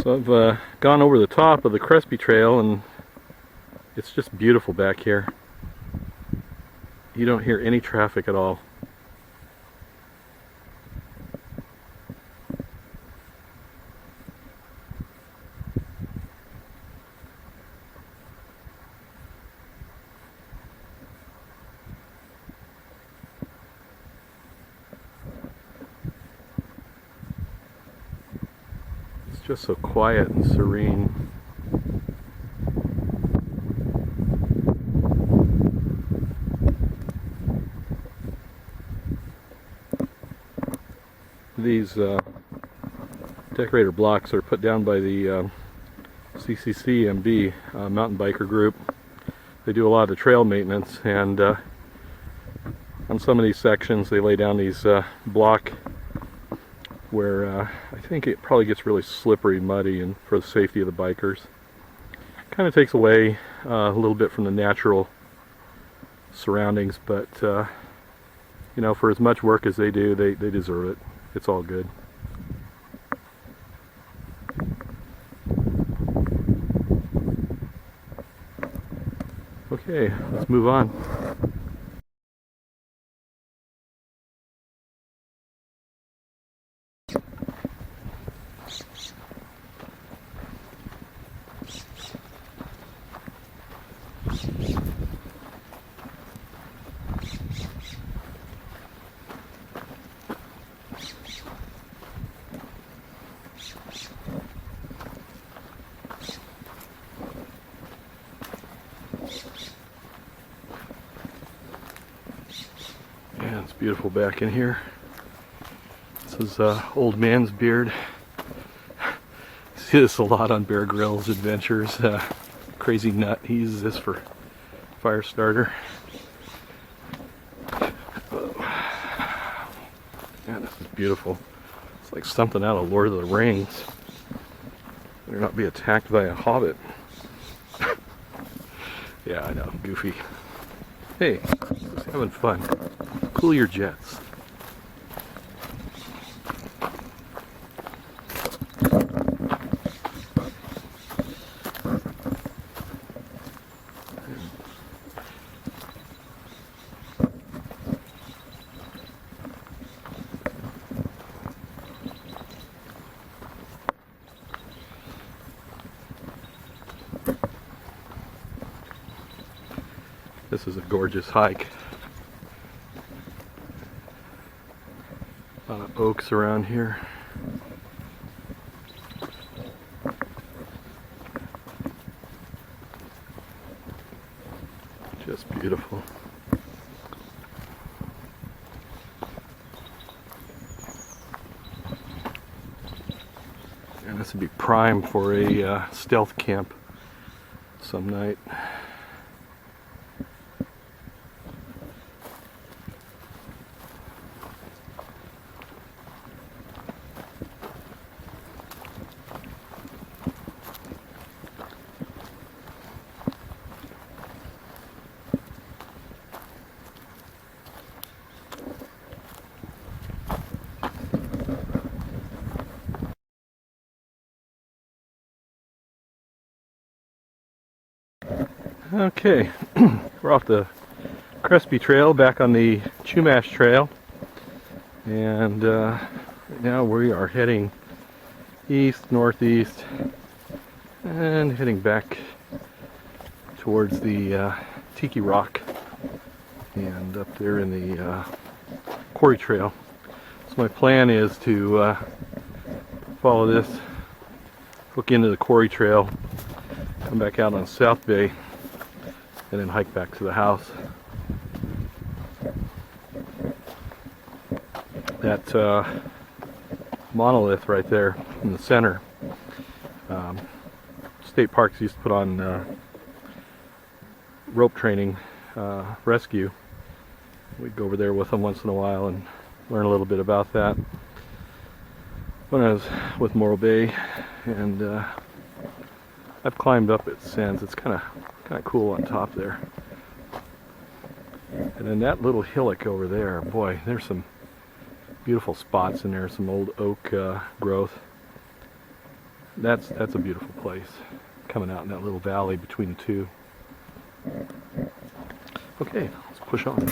So I've gone over the top of the Crespi Trail, and it's just beautiful back here. You don't hear any traffic at all. It's just so quiet and serene. These decorator blocks are put down by the CCCMB mountain biker group. They do a lot of the trail maintenance, and on some of these sections they lay down these block where I think it probably gets really slippery, muddy, and for the safety of the bikers. Kind of takes away a little bit from the natural surroundings, but you know, for as much work as they do, they deserve it. It's all good. Okay, let's move on. Yeah, it's beautiful back in here. This is Old Man's Beard. You see this a lot on Bear Grylls Adventures. Crazy Nut, he uses this for fire starter. Yeah, this is beautiful. It's like something out of Lord of the Rings. Better not be attacked by a hobbit. Yeah, I know, goofy. Hey, just having fun. Cool your jets. This is a gorgeous hike. A lot of oaks around here. Just beautiful. And this would be prime for a stealth camp some night. Okay, we're off the Crespi Trail, back on the Chumash Trail, and right now we are heading east, northeast, and heading back towards the Tiki Rock, and up there in the Quarry Trail. So my plan is to follow this, hook into the Quarry Trail, come back out on South Bay, and then hike back to the house. That monolith right there in the center, state parks used to put on rope training rescue. We'd go over there with them once in a while and learn a little bit about that. When I was with Morro Bay, and I've climbed up it since. It's kind of cool on top there. And then that little hillock over there, boy, there's some beautiful spots in there, some old oak growth. That's a beautiful place, coming out in that little valley between the two. Okay, let's push on.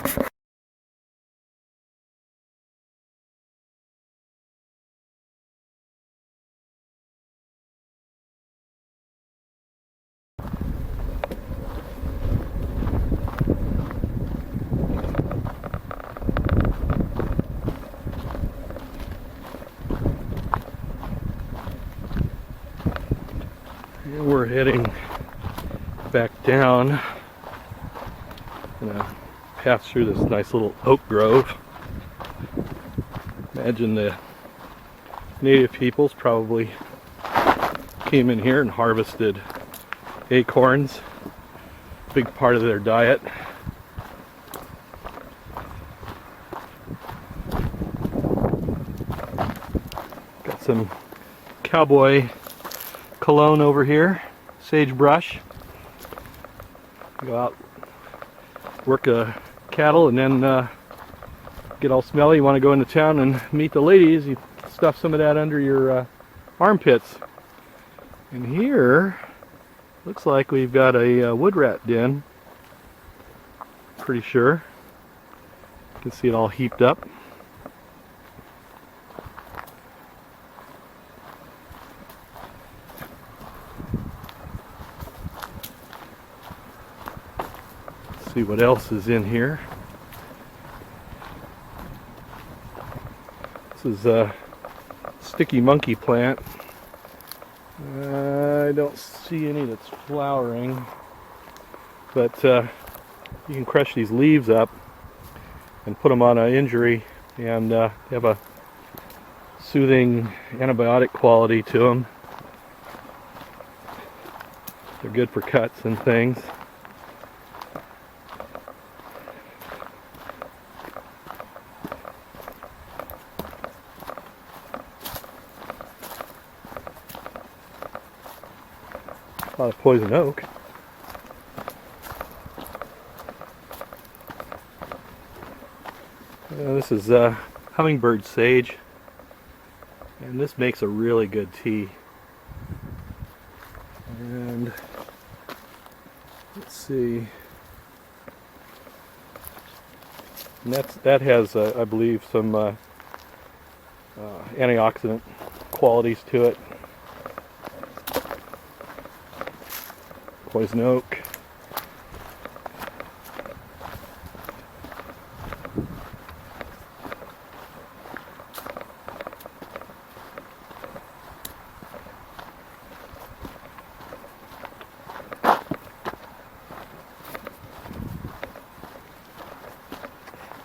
And we're heading back down. Gonna pass through this nice little oak grove. Imagine the native peoples probably came in here and harvested acorns. Big part of their diet. Got some cowboy cologne over here, sagebrush. Go out, work cattle, and then get all smelly. You want to go into town and meet the ladies, you stuff some of that under your armpits. And here, looks like we've got a wood rat den. Pretty sure. You can see it all heaped up. See what else is in here. This is a sticky monkey plant. I don't see any that's flowering, but you can crush these leaves up and put them on an injury, and they have a soothing antibiotic quality to them. They're good for cuts and things. A lot of poison oak. This is hummingbird sage, and this makes a really good tea. And let's see, and that has I believe some antioxidant qualities to it. Poison oak.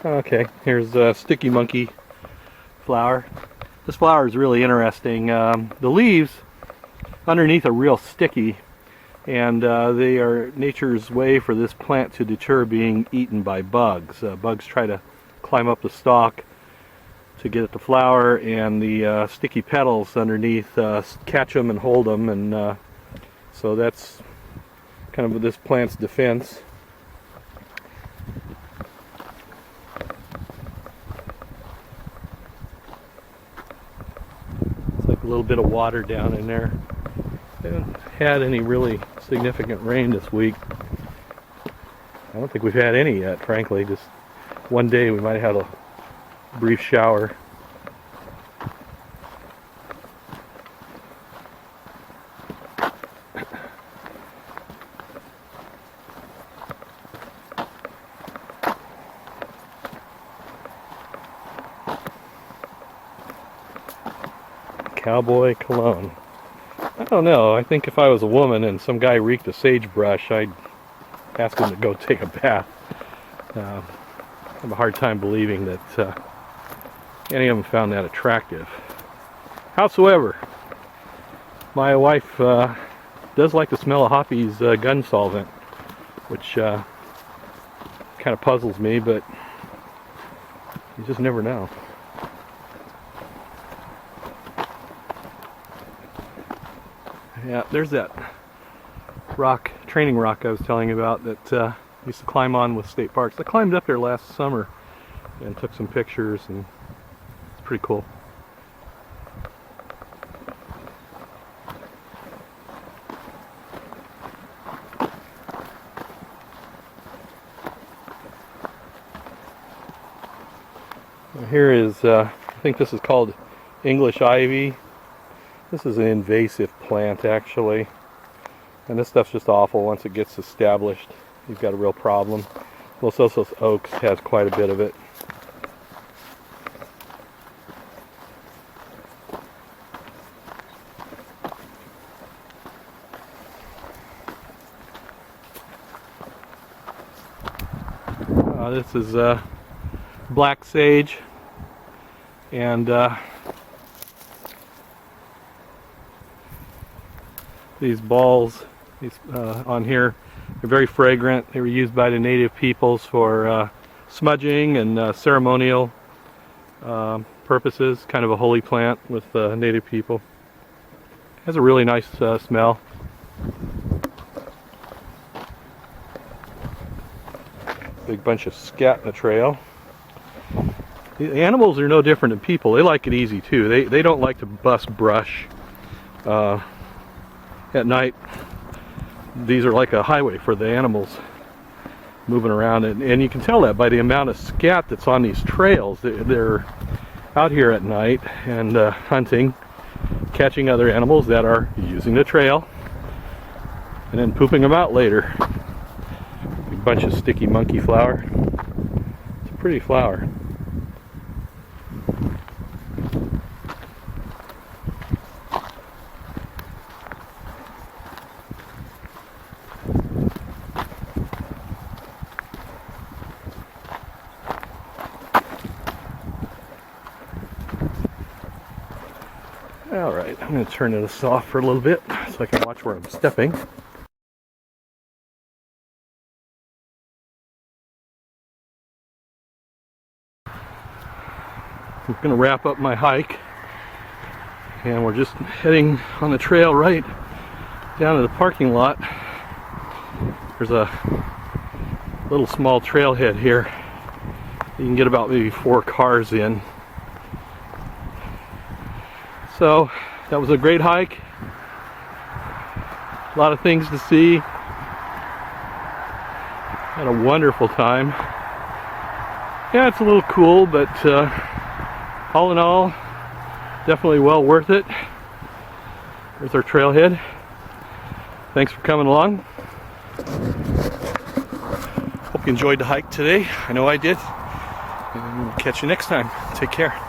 Okay, here's sticky monkey flower. This flower is really interesting. The leaves underneath are real sticky, and they are nature's way for this plant to deter being eaten by bugs. Bugs try to climb up the stalk to get at the flower, and the sticky petals underneath catch them and hold them, and so that's kind of this plant's defense. It's like a little bit of water down in there. Haven't had any really significant rain this week. I don't think we've had any yet, frankly. Just one day we might have had a brief shower. Cowboy cologne. I don't know. I think if I was a woman and some guy reeked of sagebrush, I'd ask him to go take a bath. I have a hard time believing that any of them found that attractive. Howsoever, my wife does like the smell of Hoppy's gun solvent, which kind of puzzles me, but you just never know. Yeah, there's that rock, training rock I was telling you about that I used to climb on with state parks. I climbed up there last summer and took some pictures, and it's pretty cool. Here is, I think this is called English ivy. This is an invasive plant actually. And this stuff's just awful once it gets established. You've got a real problem. Los Osos oaks has quite a bit of it. This is black sage, and these balls on here are very fragrant. They were used by the native peoples for smudging and ceremonial purposes. Kind of a holy plant with native people. It has a really nice smell. Big bunch of scat in the trail. The animals are no different than people. They like it easy too. They don't like to bust brush at night. These are like a highway for the animals moving around, and you can tell that by the amount of scat that's on these trails. They're out here at night and hunting, catching other animals that are using the trail, and then pooping them out later. Bunch of sticky monkey flower. It's a pretty flower. All right, I'm going to turn this off for a little bit so I can watch where I'm stepping. I'm going to wrap up my hike, and we're just heading on the trail right down to the parking lot. There's a little small trailhead here. You can get about maybe 4 cars in. So that was a great hike. A lot of things to see. Had a wonderful time. Yeah, it's a little cool, but all in all, definitely well worth it. There's our trailhead. Thanks for coming along. Hope you enjoyed the hike today. I know I did. And we'll catch you next time. Take care.